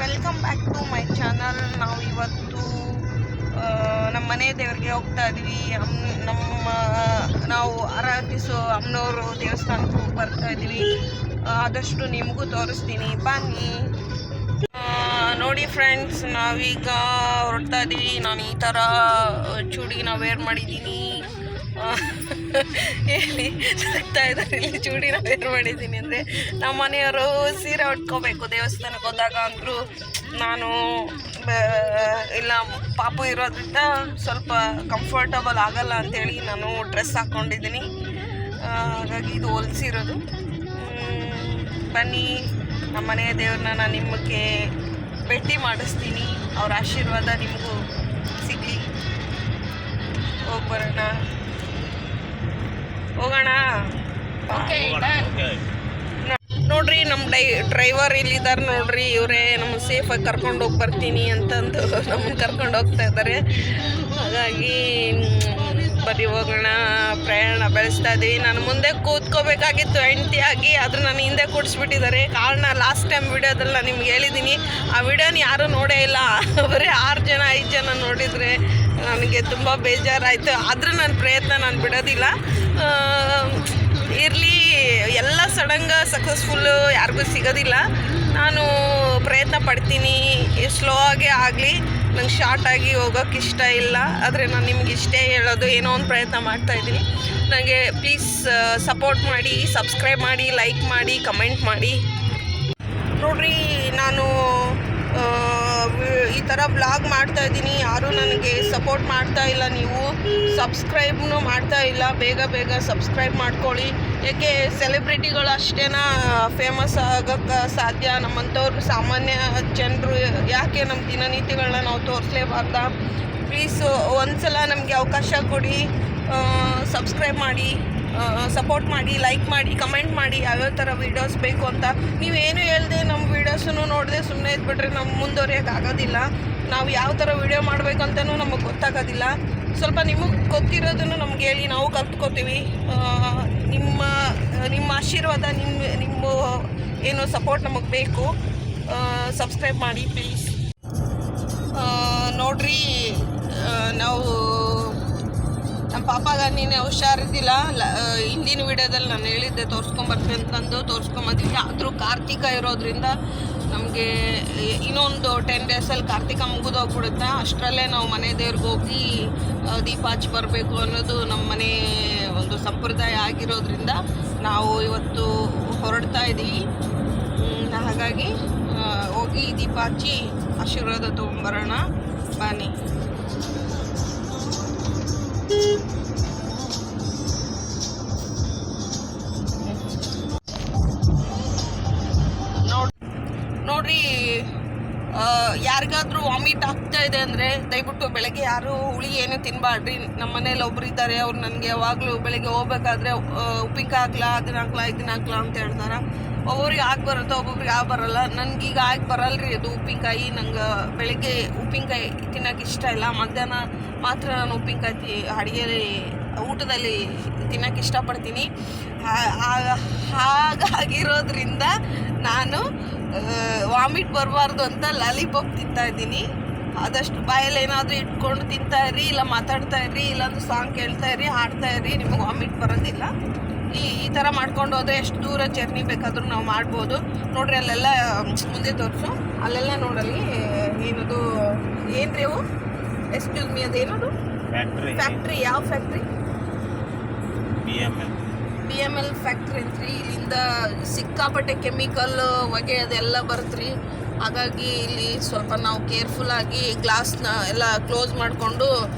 Welcome back to my channel. ನಾವು ಇವತ್ತು ನಮ್ಮ ಮನೆ ದೇವರಿಗೆ ಹೋಗ್ತಾ ಇದ್ವಿ. ನಾವು ಆರಾಧಿಸೋ ಅಮ್ಮನವರು ದೇವಸ್ಥಾನಕ್ಕೆ ಬರ್ತಾ ಇದ್ವಿ. ಆದಷ್ಟು ನಿಮಗೂ ತೋರಿಸ್ತೀನಿ, ಬನ್ನಿ. ನೋಡಿ ಫ್ರೆಂಡ್ಸ್, ನಾವೀಗ ಹೊರಡ್ತಾ ಇದ್ದೀವಿ. ನಾನು ಈ ಥರ ಚೂಡಿನ ವೇರ್ ಮಾಡಿದ್ದೀನಿ. ಹೇಳಿ ಸಿಗ್ತಾ ಇದ್ದಾರೆ, ಇಲ್ಲಿ ಚೂಡಿನ ವೇರ್ ಮಾಡಿದ್ದೀನಿ ಅಂದರೆ ನಮ್ಮ ಮನೆಯವರು ಸೀರೆ ಉಟ್ಕೋಬೇಕು ದೇವಸ್ಥಾನಕ್ಕೆ ಹೋದಾಗ ಅಂದರು. ನಾನು ಇಲ್ಲ, ಪಾಪು ಇರೋದ್ರಿಂದ ಸ್ವಲ್ಪ ಕಂಫರ್ಟಬಲ್ ಆಗಲ್ಲ ಅಂಥೇಳಿ ನಾನು ಡ್ರೆಸ್ ಹಾಕ್ಕೊಂಡಿದ್ದೀನಿ. ಹಾಗಾಗಿ ಇದು ಹೊಲಿಸಿರೋದು. ಬನ್ನಿ, ನಮ್ಮ ಮನೆಯ ದೇವ್ರನ್ನ ನಾನು ನಿಮಗೆ ಭೇಟಿ ಮಾಡಿಸ್ತೀನಿ. ಅವ್ರ ಆಶೀರ್ವಾದ ನಿಮಗೂ ಸಿಗಲಿ. ಹೋಗ್ಬರೋಣ, ಹೋಗೋಣ. ನೋಡ್ರಿ, ನಮ್ಮ ಡ್ರೈವರ್ ಇಲ್ಲಿದ್ದಾರೆ ನೋಡ್ರಿ. ಇವರೇ ನಮ್ಮ ಸೇಫಾಗಿ ಕರ್ಕೊಂಡು ಹೋಗಿ ಬರ್ತೀನಿ ಅಂತಂದು ನಮ್ಮನ್ನು ಕರ್ಕೊಂಡು ಹೋಗ್ತಾ ಇದ್ದಾರೆ. ಹಾಗಾಗಿ ಬರೀ ಹೋಗೋಣ, ಪ್ರಯಾಣ ಬೆಳೆಸ್ತಾ ಇದ್ದೀವಿ. ನಾನು ಮುಂದೆ ಕೂತ್ಕೋಬೇಕಾಗಿತ್ತು ಹೆಂಡ್ತಿಯಾಗಿ, ಆದರೂ ನಾನು ಹಿಂದೆ ಕೂಡಿಸ್ಬಿಟ್ಟಿದ್ದಾರೆ. ಕಾರಣ ಲಾಸ್ಟ್ ಟೈಮ್ ವಿಡಿಯೋದಲ್ಲಿ ನಾನು ನಿಮ್ಗೆ ಹೇಳಿದ್ದೀನಿ. ಆ ವಿಡಿಯೋನ ಯಾರೂ ನೋಡೇ ಇಲ್ಲ. ಬರೀ 6 ಜನ 5 ಜನ ನೋಡಿದರೆ ನನಗೆ ತುಂಬ ಬೇಜಾರಾಯಿತು. ಆದರೂ ನನ್ನ ಪ್ರಯತ್ನ ನಾನು ಬಿಡೋದಿಲ್ಲ. ಇರಲಿ, ಎಲ್ಲ ಸಡನ್ಗ ಸಕ್ಸಸ್ಫುಲ್ಲು ಯಾರಿಗೂ ಸಿಗೋದಿಲ್ಲ. ನಾನು ಪ್ರಯತ್ನ ಪಡ್ತೀನಿ, ಸ್ಲೋ ಆಗೇ ಆಗಲಿ. ನಂಗೆ ಶಾರ್ಟಾಗಿ ಹೋಗೋಕ್ಕೆ ಇಷ್ಟ ಇಲ್ಲ. ಆದರೆ ನಾನು ನಿಮ್ಗೆ ಇಷ್ಟೇ ಹೇಳೋದು, ಏನೋ ಒಂದು ಪ್ರಯತ್ನ ಮಾಡ್ತಾಯಿದ್ದೀನಿ. ನನಗೆ ಪ್ಲೀಸ್ ಸಪೋರ್ಟ್ ಮಾಡಿ, ಸಬ್ಸ್ಕ್ರೈಬ್ ಮಾಡಿ, ಲೈಕ್ ಮಾಡಿ, ಕಮೆಂಟ್ ಮಾಡಿ. ನೋಡಿರಿ, ನಾನು ಈ ಥರ ವ್ಲಾಗ್ ಮಾಡ್ತಾಯಿದ್ದೀನಿ. ಯಾರೂ ನನಗೆ ಸಪೋರ್ಟ್ ಮಾಡ್ತಾ ಇಲ್ಲ. ನೀವು ಸಬ್ಸ್ಕ್ರೈಬ್ನೂ ಮಾಡ್ತಾ ಇಲ್ಲ. ಬೇಗ ಸಬ್ಸ್ಕ್ರೈಬ್ ಮಾಡ್ಕೊಳ್ಳಿ. ಏಕೆ ಸೆಲೆಬ್ರಿಟಿಗಳು ಅಷ್ಟೇನಾ ಫೇಮಸ್ ಆಗೋಕ್ಕೆ ಸಾಧ್ಯ? ನಮ್ಮಂಥವ್ರು ಸಾಮಾನ್ಯ ಜನರು ಯಾಕೆ ನಮ್ಮ ದಿನನಿತ್ಯಗಳನ್ನ ನಾವು ತೋರಿಸ್ಲೇಬಾರ್ದ? ಪ್ಲೀಸ್ ಒಂದ್ಸಲ ನಮಗೆ ಅವಕಾಶ ಕೊಡಿ. ಸಬ್ಸ್ಕ್ರೈಬ್ ಮಾಡಿ, ಸಪೋರ್ಟ್ ಮಾಡಿ, ಲೈಕ್ ಮಾಡಿ, ಕಮೆಂಟ್ ಮಾಡಿ. ಯಾವ್ಯಾವ ಥರ ವೀಡಿಯೋಸ್ ಬೇಕು ಅಂತ ನೀವೇನು ಹೇಳ್ದೆ ನಮ್ಮ ವೀಡಿಯೋಸನ್ನು ನೋಡದೆ ಸುಮ್ಮನೆ ಇದ್ಬಿಟ್ರೆ ನಮ್ಮ ಮುಂದುವರಿಯೋಕ್ಕಾಗೋದಿಲ್ಲ. ನಾವು ಯಾವ ಥರ ವೀಡಿಯೋ ಮಾಡಬೇಕು ಅಂತಲೂ ನಮಗೆ ಗೊತ್ತಾಗೋದಿಲ್ಲ. ಸ್ವಲ್ಪ ನಿಮಗೆ ಗೊತ್ತಿರೋದನ್ನು ನಮ್ಗೆ ಹೇಳಿ, ನಾವು ಕಲ್ತ್ಕೋತೀವಿ. ನಿಮ್ಮ ಆಶೀರ್ವಾದ, ನಿಮ್ಮ ಏನು ಸಪೋರ್ಟ್ ನಮಗೆ ಬೇಕು. ಸಬ್ಸ್ಕ್ರೈಬ್ ಮಾಡಿ ಪ್ಲೀಸ್. ನೋಡ್ರಿ, ನಾವು ನಮ್ಮ ಪಾಪಾಗ ನೀನು ಹುಷಾರಿದ್ದಿಲ್ಲ. ಹಿಂದಿನ ವಿಡಿಯೋದಲ್ಲಿ ನಾನು ಹೇಳಿದ್ದೆ ತೋರಿಸ್ಕೊಂಬರ್ತೀನಿ ಅಂತಂದು ತೋರಿಸ್ಕೊಂಬಂದಿದ್ವಿ. ಆದರೂ ಕಾರ್ತಿಕ ಇರೋದ್ರಿಂದ ನಮಗೆ ಇನ್ನೊಂದು 10 ಡೇಸಲ್ಲಿ ಕಾರ್ತಿಕ ಮುಗಿದೋಗ್ಬಿಡುತ್ತೆ. ಅಷ್ಟರಲ್ಲೇ ನಾವು ಮನೆ ದೇವ್ರಿಗೆ ಹೋಗಿ ದೀಪ ಹಚ್ಚಿ ಬರಬೇಕು ಅನ್ನೋದು ನಮ್ಮ ಮನೆ ಒಂದು ಸಂಪ್ರದಾಯ ಆಗಿರೋದ್ರಿಂದ ನಾವು ಇವತ್ತು ಹೊರಡ್ತಾ ಇದ್ದೀವಿ. ಹಾಗಾಗಿ ಹೋಗಿ ದೀಪ ಹಚ್ಚಿ ಆಶೀರ್ವಾದ ತೊಗೊಂಬರೋಣ, ಬನ್ನಿ. ನೋಡ್ರಿ, ಯಾರಿಗಾದ್ರೂ ವಾಮಿಟ್ ಆಗ್ತಾ ಇದೆ ಅಂದರೆ ದಯವಿಟ್ಟು ಬೆಳಗ್ಗೆ ಯಾರು ಹುಳಿ ಏನು ತಿನ್ನಬಾರ್ದ್ರಿ. ನಮ್ಮ ಮನೇಲಿ ಒಬ್ರು ಇದ್ದಾರೆ, ಅವ್ರು ನನಗೆ ಯಾವಾಗಲೂ ಬೆಳಗ್ಗೆ ಹೋಗ್ಬೇಕಾದ್ರೆ ಉಪ್ಪಿನಕಾಯಿ ಹಾಕ್ಲಾ, ಅದನ್ನ ಹಾಕ್ಲಾ, ಇದನ್ನ ಹಾಕ್ಲಾ ಅಂತ ಹೇಳ್ತಾರೆ. ಒಬ್ಬೊಬ್ರಿಗೆ ಆಗಿ ಬರುತ್ತೆ, ಒಬ್ಬೊಬ್ರಿಗೆ ಆಗಿ ಬರೋಲ್ಲ. ನನಗೀಗ ಆಗಿ ಬರಲ್ರಿ ಅದು ಉಪ್ಪಿನಕಾಯಿ. ನಂಗೆ ಬೆಳಗ್ಗೆ ಉಪ್ಪಿನಕಾಯಿ ತಿನ್ನೋಕೆ ಇಷ್ಟ ಇಲ್ಲ. ಮಧ್ಯಾಹ್ನ ಮಾತ್ರ ನಾನು ಉಪ್ಪಿನಕಾಯಿ ಅಡುಗೆಯಲ್ಲಿ ಊಟದಲ್ಲಿ ತಿನ್ನೋಕೆ ಇಷ್ಟಪಡ್ತೀನಿ. ಹಾಗಾಗಿರೋದ್ರಿಂದ ನಾನು ವಾಮಿಟ್ ಬರಬಾರ್ದು ಅಂತ ಲಾಲಿಪಾಪ್ ತಿಂತಾಯಿದ್ದೀನಿ. ಆದಷ್ಟು ಬಾಯಲ್ಲಿ ಏನಾದರೂ ಇಟ್ಕೊಂಡು ತಿಂತಾಯಿರಿ, ಇಲ್ಲ ಮಾತಾಡ್ತಾ ಇರ್ರಿ, ಇಲ್ಲಾಂದ್ರೆ ಸಾಂಗ್ ಕೇಳ್ತಾ ಇರ್ರಿ, ಹಾಡ್ತಾ ಇರ್ರಿ, ನಿಮಗೆ ವಾಮಿಟ್ ಬರೋದಿಲ್ಲ. ಈ ಥರ ಮಾಡ್ಕೊಂಡು ಹೋದರೆ ಎಷ್ಟು ದೂರ ಜರ್ನಿ ಬೇಕಾದರೂ ನಾವು ಮಾಡ್ಬೋದು. ನೋಡ್ರಿ, ಅಲ್ಲೆಲ್ಲ ಮುಂದೆ ತೋರಿಸು, ಅಲ್ಲೆಲ್ಲ ನೋಡಲ್ಲಿ ಏನದು, ಏನ್ರಿ ಅವು? ಎಕ್ಸ್ಕ್ಯೂಸ್ ಮೀ, ಅದೇನದು? ಫ್ಯಾಕ್ಟ್ರಿ. ಯಾವ ಫ್ಯಾಕ್ಟ್ರಿ? BML ಫ್ಯಾಕ್ಟ್ರಿ ಅಂತ್ರಿ. ಇಲ್ಲಿಂದ ಸಿಕ್ಕಾಪಟ್ಟೆ ಕೆಮಿಕಲ್ ಹೊಗೆ ಅದೆಲ್ಲ ಬರುತ್ತೆ. ಹಾಗಾಗಿ ಇಲ್ಲಿ ಸ್ವಲ್ಪ ನಾವು ಕೇರ್ಫುಲ್ಲಾಗಿ ಗ್ಲಾಸ್ನ ಎಲ್ಲ ಕ್ಲೋಸ್ ಮಾಡಿಕೊಂಡು,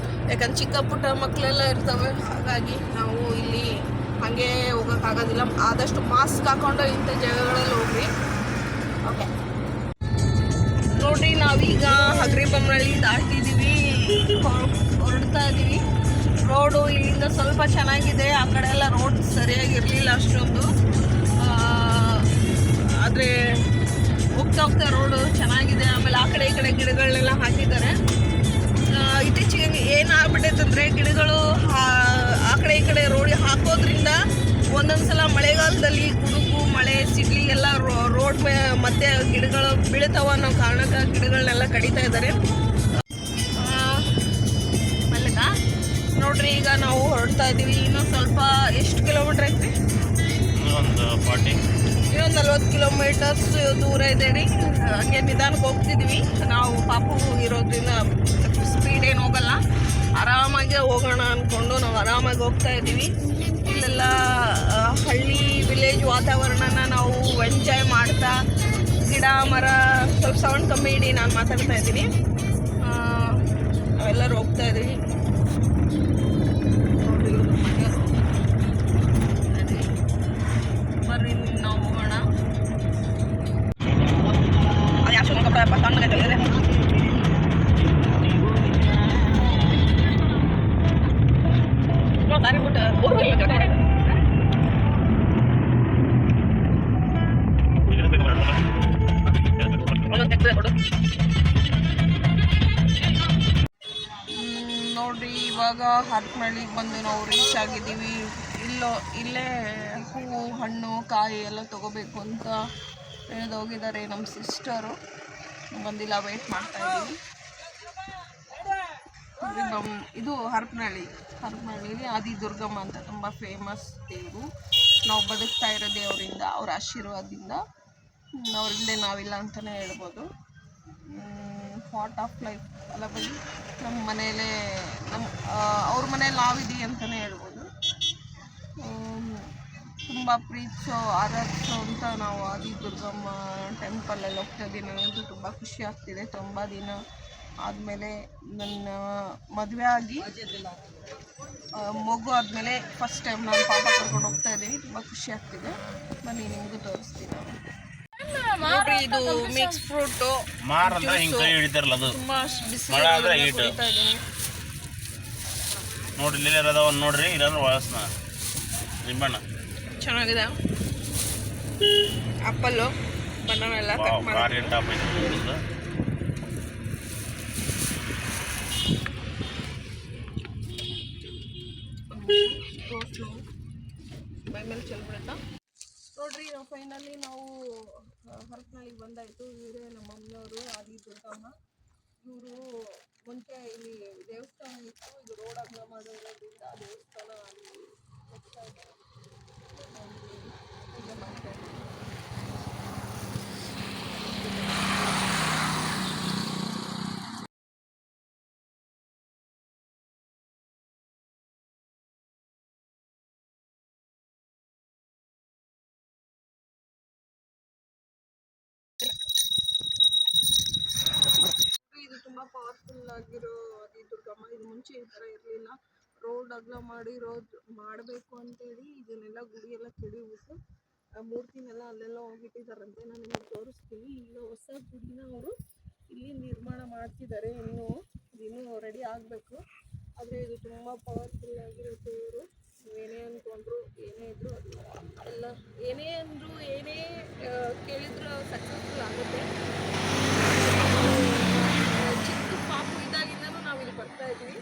ಯಾಕಂದ್ರೆ ಚಿಕ್ಕ ಪುಟ್ಟ ಮಕ್ಕಳೆಲ್ಲ ಇರ್ತವೆ. ಹಾಗಾಗಿ ನಾವು ಇಲ್ಲಿ ಹಾಗೆ ಹೋಗೋಕ್ಕಾಗೋದಿಲ್ಲ. ಆದಷ್ಟು ಮಾಸ್ಕ್ ಹಾಕ್ಕೊಂಡು ಇಂಥ ಜಾಗಗಳಲ್ಲಿ ಹೋಗ್ರಿ. ಓಕೆ, ನೋಡಿರಿ, ನಾವೀಗ ಹಗರಿಬೊಮ್ಮನಹಳ್ಳಿ ದಾಟಿದ್ದೀವಿ, ಹೊರಡ್ತಾ ಇದ್ದೀವಿ. ರೋಡು ಇಲ್ಲಿಂದ ಸ್ವಲ್ಪ ಚೆನ್ನಾಗಿದೆ. ಆ ಕಡೆ ಎಲ್ಲ ರೋಡ್ ಸರಿಯಾಗಿರಲಿಲ್ಲ ಅಷ್ಟೊಂದು. ಆದರೆ ಹೋಗ್ತಾ ರೋಡು ಚೆನ್ನಾಗಿದೆ. ಆಮೇಲೆ ಆ ಕಡೆ ಈ ಕಡೆ ಗಿಡಗಳನ್ನೆಲ್ಲ ಹಾಕಿದ್ದಾರೆ. ಇತ್ತೀಚೆಗೆ ಏನಾಗ್ಬಿಟ್ಟೈತೆ ಅಂದರೆ, ಗಿಡಗಳು ಆ ಕಡೆ ಈ ಕಡೆ ರೋಡಿಗೆ ಹಾಕೋದ್ರಿಂದ ಒಂದೊಂದು ಸಲ ಮಳೆಗಾಲದಲ್ಲಿ ಗುಡುಗು ಮಳೆ ಮಳೆ ಸಿಡ್ಲಿಗೆಲ್ಲ ರೋಡ್ ಮಧ್ಯೆ ಗಿಡಗಳು ಬೀಳ್ತಾವ ಅನ್ನೋ ಕಾರಣಕ್ಕೆ ಗಿಡಗಳನ್ನೆಲ್ಲ ಕಡಿತಾ ಇದ್ದಾರೆ. ನೋಡ್ರಿ ಈಗ ನಾವು ಹೊರಡ್ತಾ ಇದ್ದೀವಿ. ಇನ್ನೂ ಸ್ವಲ್ಪ ಎಷ್ಟು ಕಿಲೋಮೀಟ್ರ್ ಐತ್ರಿ? ಒಂದು 40 ಇನ್ನೊಂದು 40 ಕಿಲೋಮೀಟರ್ಸ್ ದೂರ ಇದೆ ರೀ. ಹಂಗೆ ನಿಧಾನಕ್ಕೆ ಹೋಗ್ತಿದ್ವಿ. ನಾವು ಪಾಪು ಇರೋದ್ರಿಂದ ಸ್ಪೀಡ್ ಏನು ಹೋಗಲ್ಲ, ಆರಾಮಾಗಿ ಹೋಗೋಣ ಅಂದ್ಕೊಂಡು ನಾವು ಆರಾಮಾಗಿ ಹೋಗ್ತಾ ಇದ್ದೀವಿ. ಇಲ್ಲೆಲ್ಲ ಹಳ್ಳಿ ವಿಲೇಜ್ ವಾತಾವರಣನ ನಾವು ಎಂಜಾಯ್ ಮಾಡ್ತಾ, ಗಿಡ ಮರ ಸ್ವಲ್ಪ ಸೌಂಡ್ ಕಮ್ಮಿ ಇಡಿ, ನಾನು ಮಾತಾಡ್ತಾ ಇದ್ದೀನಿ. ನಾವೆಲ್ಲರೂ ಹೋಗ್ತಾ ಇದ್ದೀವಿ. ಬರ್ರಿ ನಾವು ಹೋಗೋಣ. ಅದು ಯಾವ ಶುಲ್ಕ ಕಪ್ಪ ತಣ್ಣಗೈತೆ ದಾರಿ ಬಿಟ್ಟು ನೋಡ್ರಿ ಇವಾಗ ಹರಪನಹಳ್ಳಿಗೆ ಬಂದು ನಾವು ರೀಚ್ ಆಗಿದ್ದೀವಿ. ಇಲ್ಲೇ ಹೂವು ಹಣ್ಣು ಕಾಯಿ ಎಲ್ಲ ತೊಗೋಬೇಕು ಅಂತ ಹೋಗಿದ್ದಾರೆ ನಮ್ಮ ಸಿಸ್ಟರು. ಬಂದಿಲ್ಲ, ವೆಯ್ಟ್ ಮಾಡ್ತಾ ಇದ್ದೀವಿ. ಇದು ಹರಪನಹಳ್ಳಿಲಿ ಆದಿದುರ್ಗಮ್ಮ ಅಂತ ತುಂಬ ಫೇಮಸ್ ದೇವರು. ನಾವು ಬದುಕ್ತಾ ಇರೋ ದೇವರಿಂದ, ಅವ್ರ ಆಶೀರ್ವಾದದಿಂದ, ಅವ್ರಿಂದೆ ನಾವಿಲ್ಲ ಅಂತಲೇ ಹೇಳ್ಬೋದು. ಪಾರ್ಟ್ ಆಫ್ ಲೈಫ್ ಅಲ್ಲ ಬನ್ನಿ, ನಮ್ಮ ಮನೆಯಲ್ಲೇ ಅವ್ರ ಮನೇಲಿ ನಾವಿದ್ದೀವಿ ಅಂತಲೇ ಹೇಳ್ಬೋದು. ತುಂಬ ಪ್ರೀತಿಸೋ ಆರಾಧಿಸೋ ಅಂತ ನಾವು ಆದಿದುರ್ಗಮ್ಮ ಟೆಂಪಲಲ್ಲಿ ಹೋಗ್ತಾ ಇದ್ದೀವಿ. ನನಗಂತೂ ತುಂಬ ಖುಷಿ ಆಗ್ತಿದೆ. ತುಂಬ ದಿನ ಆದಮೇಲೆ ನನ್ನ ಮದುವೆ ಆಗಿ ಮಗು ಆದಮೇಲೆ ಫಸ್ಟ್ ಟೈಮ್ ನಾನು ಪಾಪ ಕರ್ಕೊಂಡು ಹೋಗ್ತಾ ಇದ್ದೀನಿ. ತುಂಬ ಖುಷಿ ಆಗ್ತಿದೆ. ಬನ್ನಿ ನಿಮಗೂ ತೋರಿಸ್ತೀನಿ. ನೋಡ್ರಿ ಇದು ಮಿಕ್ಸ್ ಫ್ರೂಟು, ತುಂಬ ಬಿಸಿ ಕುಡಿತಾ ಇದ್ದೀನಿ. ನೋಡ್ರಿ ಇಲ್ಲಾಂದ್ರೆ ವಾಸನ ನಿಂಬಣ್ಣ ಚೆನ್ನಾಗಿದೆ. ಆಪಲ್ಲು ಬನಾನ ಎಲ್ಲ ಕಟ್ ಮಾಡಿ ಮೈ ಮೇಲೆ ಚೆಲ್ಬಿಡುತ್ತಾ. ನೋಡ್ರಿ ಫೈನಲಿ ನಾವು ಹರಪನಹಳ್ಳಿಗೆ ಬಂದಾಯಿತು. ಇವರೇ ನಮ್ಮ ಮನೆಯವರು ಆದಿದುರ್ಗಮ್ಮ. ಇವರು ಮುಂಚೆ ಇಲ್ಲಿ ದೇವಸ್ಥಾನ ಇತ್ತು. ಇದು ರೋಡ್ ಅಗಲ ಮಾಡಿರೋದ್ರಿಂದ ದೇವಸ್ಥಾನ ಅಲ್ಲಿ ಹೋಗ್ತಾ ಇದ್ದಾರೆ. ಇದು ತುಂಬ ಪವರ್ಫುಲ್ ಆಗಿರೋ ಆದಿದುರ್ಗಮ್ಮ. ಇದು ಮುಂಚೆ ಈ ಥರ ಇರಲಿಲ್ಲ. ರೋಡ್ ಅಗಲ ಮಾಡಬೇಕು ಅಂತೇಳಿ ಇದನ್ನೆಲ್ಲ ಗುಡಿ ಎಲ್ಲ ಕೆಡಿಬಿಟ್ಟು ಮೂರ್ತಿನೆಲ್ಲ ಅಲ್ಲೆಲ್ಲ ಹೋಗಿಟ್ಟಿದ್ದಾರಂತೆ. ನಾನು ನಿಮಗೆ ತೋರಿಸ್ತೀನಿ. ಈಗ ಹೊಸ ಗುಡಿನ ಅವರು ಇಲ್ಲಿ ನಿರ್ಮಾಣ ಮಾಡ್ತಿದ್ದಾರೆ. ಇನ್ನೂ ರೆಡಿ ಆಗಬೇಕು. ಆದರೆ ಇದು ತುಂಬ ಪವರ್ಫುಲ್ ಆಗಿರೋ ದೇವರು. ಏನೇ ಅಂದ್ಕೊಂಡ್ರು ಏನೇ ಇದ್ದರೂ ಎಲ್ಲ ಏನೇ ಕೇಳಿದ್ರು ಸಕ್ಸಸ್ಫುಲ್ ಆಗುತ್ತೆ. ಚಿಕ್ಕ ಪಾಪು ಇದ್ದಾಗಿಂದನೂ ನಾವು ಇಲ್ಲಿ ಬರ್ತಾ ಇದ್ವಿ.